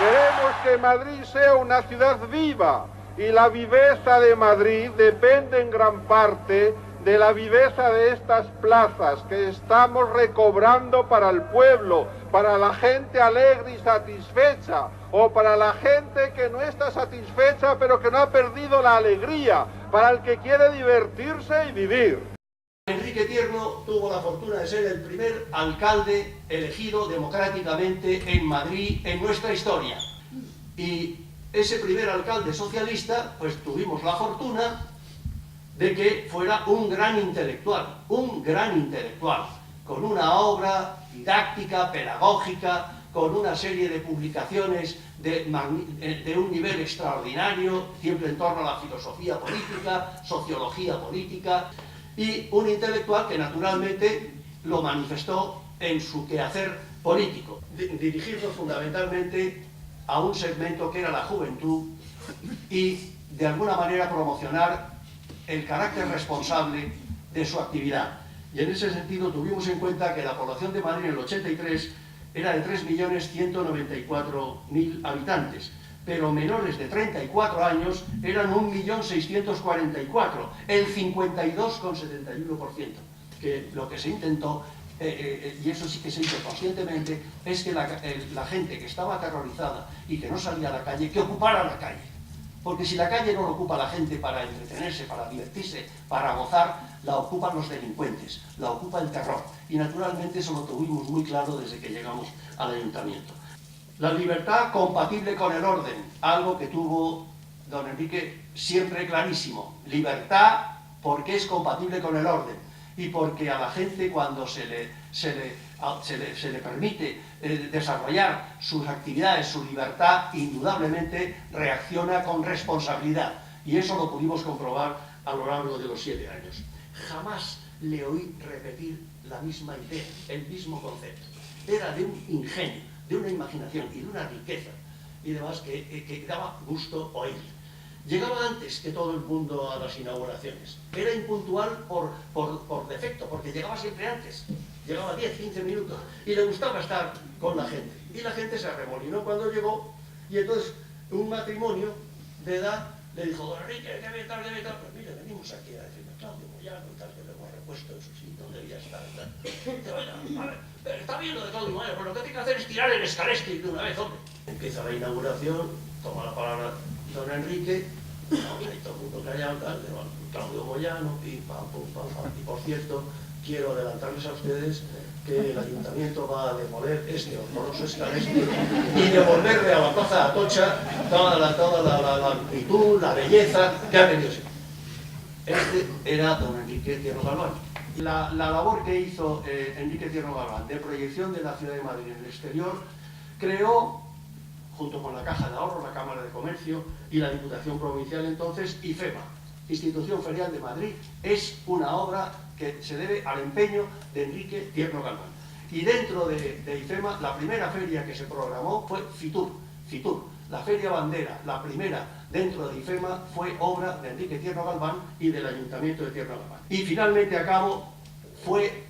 Queremos que Madrid sea una ciudad viva y la viveza de Madrid depende en gran parte de la viveza de estas plazas que estamos recobrando para el pueblo, para la gente alegre y satisfecha, o para la gente que no está satisfecha pero que no ha perdido la alegría, para el que quiere divertirse y vivir. Enrique Tierno tuvo la fortuna de ser el primer alcalde elegido democráticamente en Madrid en nuestra historia. Y ese primer alcalde socialista, pues tuvimos la fortuna de que fuera un gran intelectual, con una obra didáctica, pedagógica, con una serie de publicaciones de un nivel extraordinario, siempre en torno a la filosofía política, sociología política, y un intelectual que naturalmente lo manifestó en su quehacer político, dirigido fundamentalmente a un segmento que era la juventud y de alguna manera promocionar el carácter responsable de su actividad. Y en ese sentido tuvimos en cuenta que la población de Madrid en el 83 era de 3.194.000 habitantes, pero menores de 34 años eran 1.644.000, el 52,71%. Que lo que se intentó, y eso sí que se hizo conscientemente, es que la gente que estaba aterrorizada y que no salía a la calle, que ocupara la calle. Porque si la calle no la ocupa la gente para entretenerse, para divertirse, para gozar, la ocupan los delincuentes, la ocupa el terror. Y naturalmente eso lo tuvimos muy claro desde que llegamos al ayuntamiento. La libertad compatible con el orden, algo que tuvo don Enrique siempre clarísimo. Libertad porque es compatible con el orden y porque a la gente cuando se le permite desarrollar sus actividades, su libertad, indudablemente reacciona con responsabilidad. Y eso lo pudimos comprobar a lo largo de los 7 años. Jamás le oí repetir la misma idea, el mismo concepto. Era de un ingenio, de una imaginación y de una riqueza y demás que daba gusto oír. Llegaba antes que todo el mundo a las inauguraciones. Era impuntual por defecto, porque llegaba siempre antes. Llegaba 10, 15 minutos y le gustaba estar con la gente. Y la gente se arremolinó cuando llegó y entonces un matrimonio de edad le dijo: don Enrique, ¿qué tal? Pues mire, venimos aquí a decirme Claudio Moyano y tal, que lo hemos repuesto en su sitio donde debía estar. Dice: oiga, a ver, está bien lo de Claudio Moyano, pero lo que tiene que hacer es tirar el escalestri de una vez, hombre. Empieza la inauguración, toma la palabra don Enrique, y todo el mundo callado, tal, Claudio Moyano, pim, pam, pum, pam, pam. Y por cierto, quiero adelantarles a ustedes que el ayuntamiento va a demoler este horroroso escalestri y devolverle a la plaza de Atocha toda la amplitud, la belleza que ha tenido siempre. Este era don Enrique Tierno Galván. La labor que hizo Enrique Tierno Galván de proyección de la ciudad de Madrid en el exterior creó, junto con la Caja de Ahorros, la Cámara de Comercio y la Diputación Provincial entonces, IFEMA, Institución Ferial de Madrid. Es una obra que se debe al empeño de Enrique Tierno Galván. Y dentro de IFEMA, la primera feria que se programó fue Fitur. La Feria Bandera, la primera dentro de IFEMA, fue obra de Enrique Tierno Galván y del Ayuntamiento de Tierno Galván. Y finalmente, a cabo, fue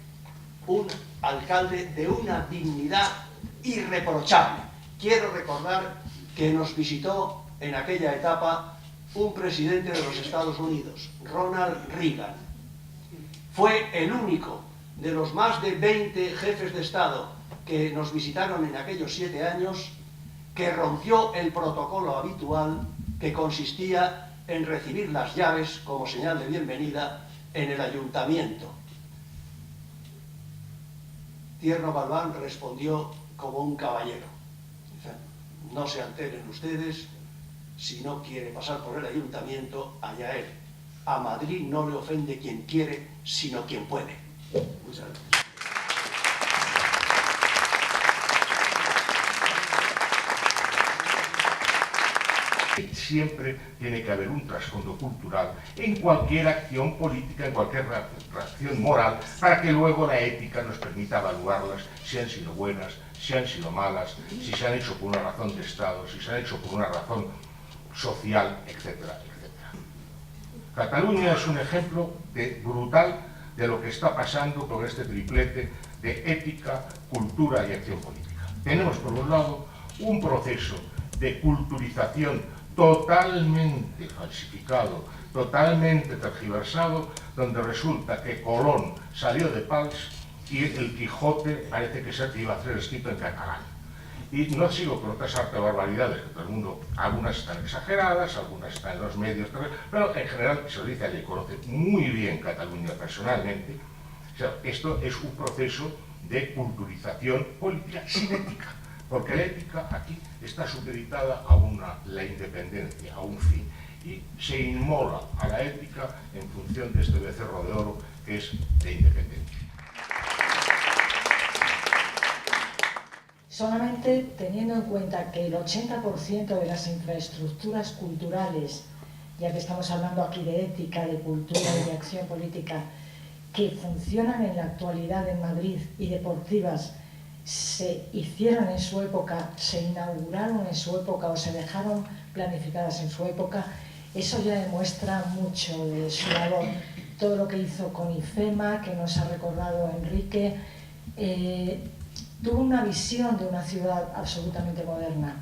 un alcalde de una dignidad irreprochable. Quiero recordar que nos visitó en aquella etapa un presidente de los Estados Unidos, Ronald Reagan. Fue el único de los más de 20 jefes de Estado que nos visitaron en aquellos 7 años que rompió el protocolo habitual que consistía en recibir las llaves como señal de bienvenida en el ayuntamiento. Tierno Galván respondió como un caballero: no se alteren ustedes, si no quiere pasar por el ayuntamiento, allá él. A Madrid no le ofende quien quiere, sino quien puede. Muchas gracias. Siempre tiene que haber un trasfondo cultural en cualquier acción política, en cualquier acción moral, para que luego la ética nos permita evaluarlas, si han sido buenas, si han sido malas, si se han hecho por una razón de Estado, si se han hecho por una razón social, etcétera, etcétera. Cataluña es un ejemplo brutal de lo que está pasando con este triplete de ética, cultura y acción política. Tenemos, por un lado, un proceso de culturización totalmente falsificado, totalmente tergiversado, donde resulta que Colón salió de Pals y el Quijote parece que se iba a hacer escrito en catalán. Y no sigo con otras arte barbaridades que todo el mundo, algunas están exageradas, algunas están en los medios, pero en general se lo dice a alguien que conoce muy bien Cataluña personalmente. O sea, esto es un proceso de culturización política sin ética, porque la ética aquí está supeditada a la independencia, a un fin, y se inmola a la ética en función de este becerro de oro que es de independencia. Solamente teniendo en cuenta que el 80% de las infraestructuras culturales, ya que estamos hablando aquí de ética, de cultura y de acción política, que funcionan en la actualidad en Madrid y deportivas, se hicieron en su época, se inauguraron en su época o se dejaron planificadas en su época, eso ya demuestra mucho de su labor. Todo lo que hizo con IFEMA, que nos ha recordado Enrique, tuvo una visión de una ciudad absolutamente moderna.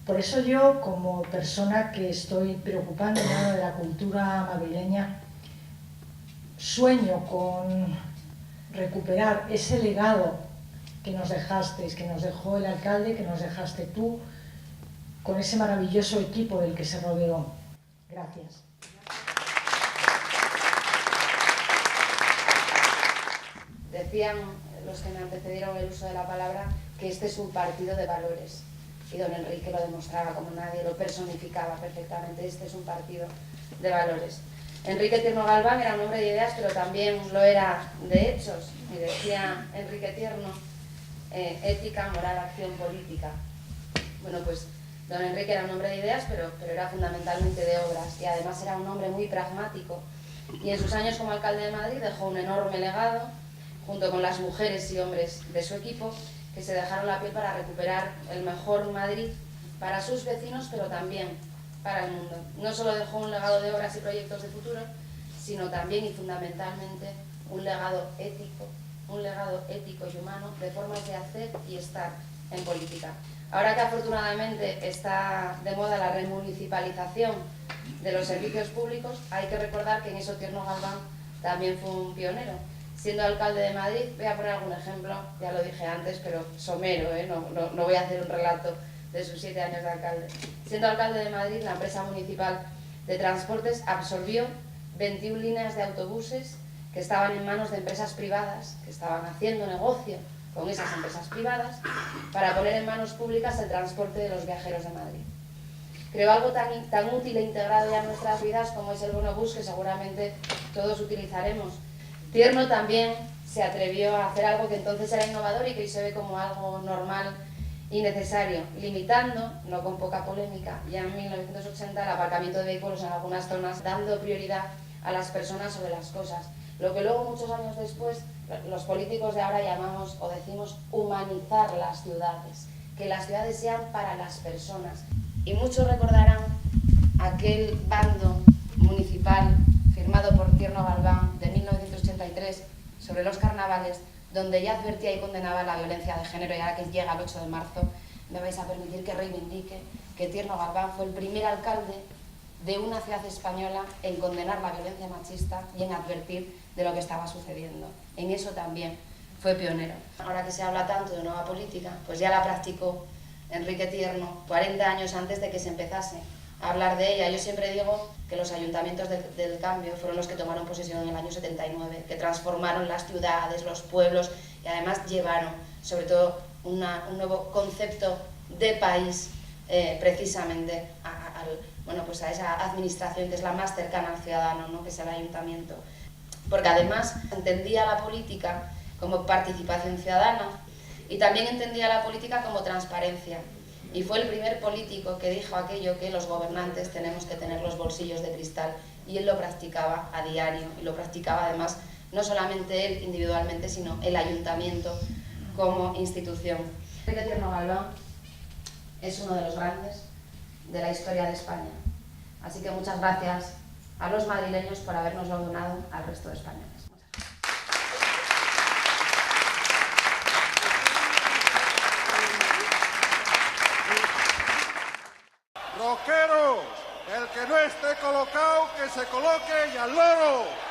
Por eso yo, como persona que estoy preocupándome de la cultura madrileña, sueño con recuperar ese legado que nos dejasteis, que nos dejó el alcalde, que nos dejaste tú, con ese maravilloso equipo del que se rodeó. Gracias. Decían los que me antecedieron el uso de la palabra que este es un partido de valores, y don Enrique lo demostraba como nadie, lo personificaba perfectamente. Este es un partido de valores. Enrique Tierno Galván era un hombre de ideas, pero también lo era de hechos, y decía Enrique Tierno, ética, moral, acción política. Bueno, pues don Enrique era un hombre de ideas, pero era fundamentalmente de obras, y además era un hombre muy pragmático, y en sus años como alcalde de Madrid dejó un enorme legado, junto con las mujeres y hombres de su equipo, que se dejaron la piel para recuperar el mejor Madrid para sus vecinos, pero también para el mundo. No solo dejó un legado de obras y proyectos de futuro, sino también y fundamentalmente un legado ético y humano de formas de hacer y estar en política. Ahora que afortunadamente está de moda la remunicipalización de los servicios públicos, hay que recordar que en eso Tierno Galván también fue un pionero. Siendo alcalde de Madrid, voy a poner algún ejemplo, ya lo dije antes, pero somero, no voy a hacer un relato de sus 7 años de alcalde. Siendo alcalde de Madrid, la empresa municipal de transportes absorbió 21 líneas de autobuses que estaban en manos de empresas privadas, que estaban haciendo negocio con esas empresas privadas, para poner en manos públicas el transporte de los viajeros de Madrid. Creo algo tan útil e integrado ya en nuestras vidas como es el bonobús, que seguramente todos utilizaremos. Tierno también se atrevió a hacer algo que entonces era innovador y que hoy se ve como algo normal y necesario, limitando, no con poca polémica, ya en 1980 el aparcamiento de vehículos en algunas zonas, dando prioridad a las personas sobre las cosas. Lo que luego, muchos años después, los políticos de ahora llamamos o decimos humanizar las ciudades, que las ciudades sean para las personas. Y muchos recordarán aquel bando municipal firmado por Tierno Galván de 1983 sobre los carnavales, donde ya advertía y condenaba la violencia de género, y ahora que llega el 8 de marzo me vais a permitir que reivindique que Tierno Galván fue el primer alcalde de una ciudad española en condenar la violencia machista y en advertir de lo que estaba sucediendo. En eso también fue pionero. Ahora que se habla tanto de nueva política, pues ya la practicó Enrique Tierno 40 años antes de que se empezase a hablar de ella. Yo siempre digo que los ayuntamientos del cambio fueron los que tomaron posesión en el año 79, que transformaron las ciudades, los pueblos, y además llevaron sobre todo un nuevo concepto de país precisamente a esa administración que es la más cercana al ciudadano, ¿no? Que es el ayuntamiento. Porque además entendía la política como participación ciudadana y también entendía la política como transparencia. Y fue el primer político que dijo aquello que los gobernantes tenemos que tener los bolsillos de cristal, y él lo practicaba a diario, y lo practicaba además no solamente él individualmente, sino el ayuntamiento como institución. Enrique Tierno Galván es uno de los grandes de la historia de España. Así que muchas gracias a los madrileños por habernos donado al resto de españoles. que no esté colocado, que se coloque y al loro.